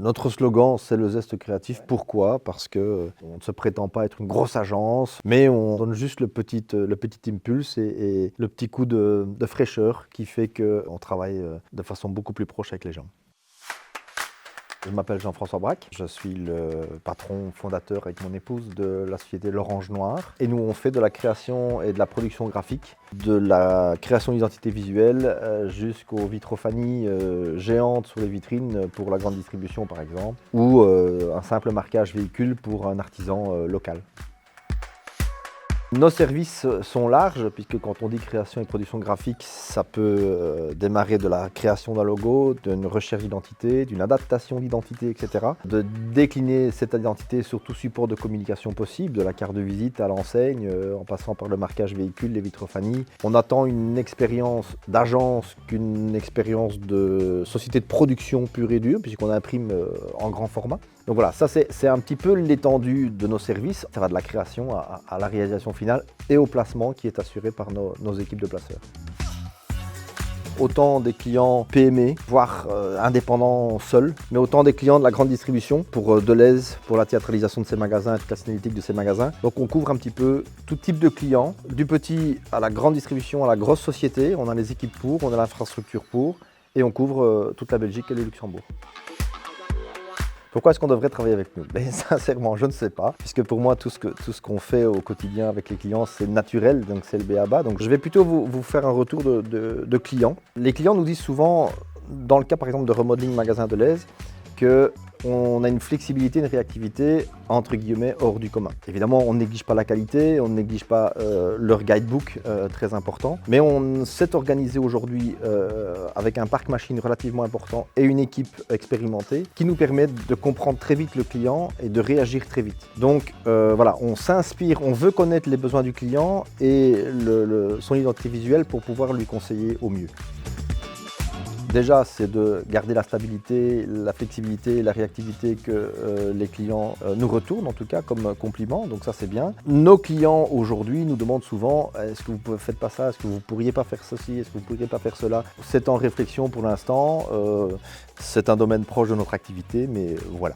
Notre slogan, c'est le zeste créatif. Pourquoi? Parce qu'on ne se prétend pas être une grosse agence, mais on donne juste le petit impulse et le petit coup de fraîcheur qui fait qu'on travaille de façon beaucoup plus proche avec les gens. Je m'appelle Jean-François Braque, je suis le patron fondateur avec mon épouse de la société L'Orange Noire. Et nous, on fait de la création et de la production graphique, de la création d'identité visuelle jusqu'aux vitrophanies géantes sur les vitrines pour la grande distribution par exemple, ou un simple marquage véhicule pour un artisan local. Nos services sont larges, puisque quand on dit création et production graphique, ça peut démarrer de la création d'un logo, d'une recherche d'identité, d'une adaptation d'identité, etc. De décliner cette identité sur tout support de communication possible, de la carte de visite à l'enseigne, en passant par le marquage véhicule, les vitrophanies. On attend une expérience d'agence qu'une expérience de société de production pure et dure, puisqu'on imprime en grand format. Donc voilà, ça c'est un petit peu l'étendue de nos services. Ça va de la création à la réalisation finale et au placement qui est assuré par nos équipes de placeurs. Autant des clients PME, voire indépendants seuls, mais autant des clients de la grande distribution pour Deleuze, pour la théâtralisation de ses magasins et toute la signalétique de ses magasins. Donc on couvre un petit peu tout type de clients, du petit à la grande distribution, à la grosse société. On a les équipes pour, on a l'infrastructure pour, et on couvre toute la Belgique et le Luxembourg. Pourquoi est-ce qu'on devrait travailler avec nous? Sincèrement, je ne sais pas, puisque pour moi, tout ce qu'on fait au quotidien avec les clients, c'est naturel, donc c'est le b.a.-ba. Donc je vais plutôt vous faire un retour de clients. Les clients nous disent souvent, dans le cas par exemple de Remodeling Magasin Deleuze, qu'on a une flexibilité, une réactivité entre guillemets hors du commun. Évidemment, on ne néglige pas la qualité, on ne néglige pas leur guidebook très important, mais on s'est organisé aujourd'hui avec un parc machine relativement important et une équipe expérimentée qui nous permet de comprendre très vite le client et de réagir très vite. Donc voilà, on s'inspire, on veut connaître les besoins du client et son identité visuelle pour pouvoir lui conseiller au mieux. Déjà, c'est de garder la stabilité, la flexibilité, la réactivité que les clients nous retournent, en tout cas, comme compliment. Donc ça, c'est bien. Nos clients, aujourd'hui, nous demandent souvent « Est-ce que vous ne faites pas ça? Est-ce que vous ne pourriez pas faire ceci? Est-ce que vous ne pourriez pas faire cela ?» C'est en réflexion pour l'instant. C'est un domaine proche de notre activité, mais voilà.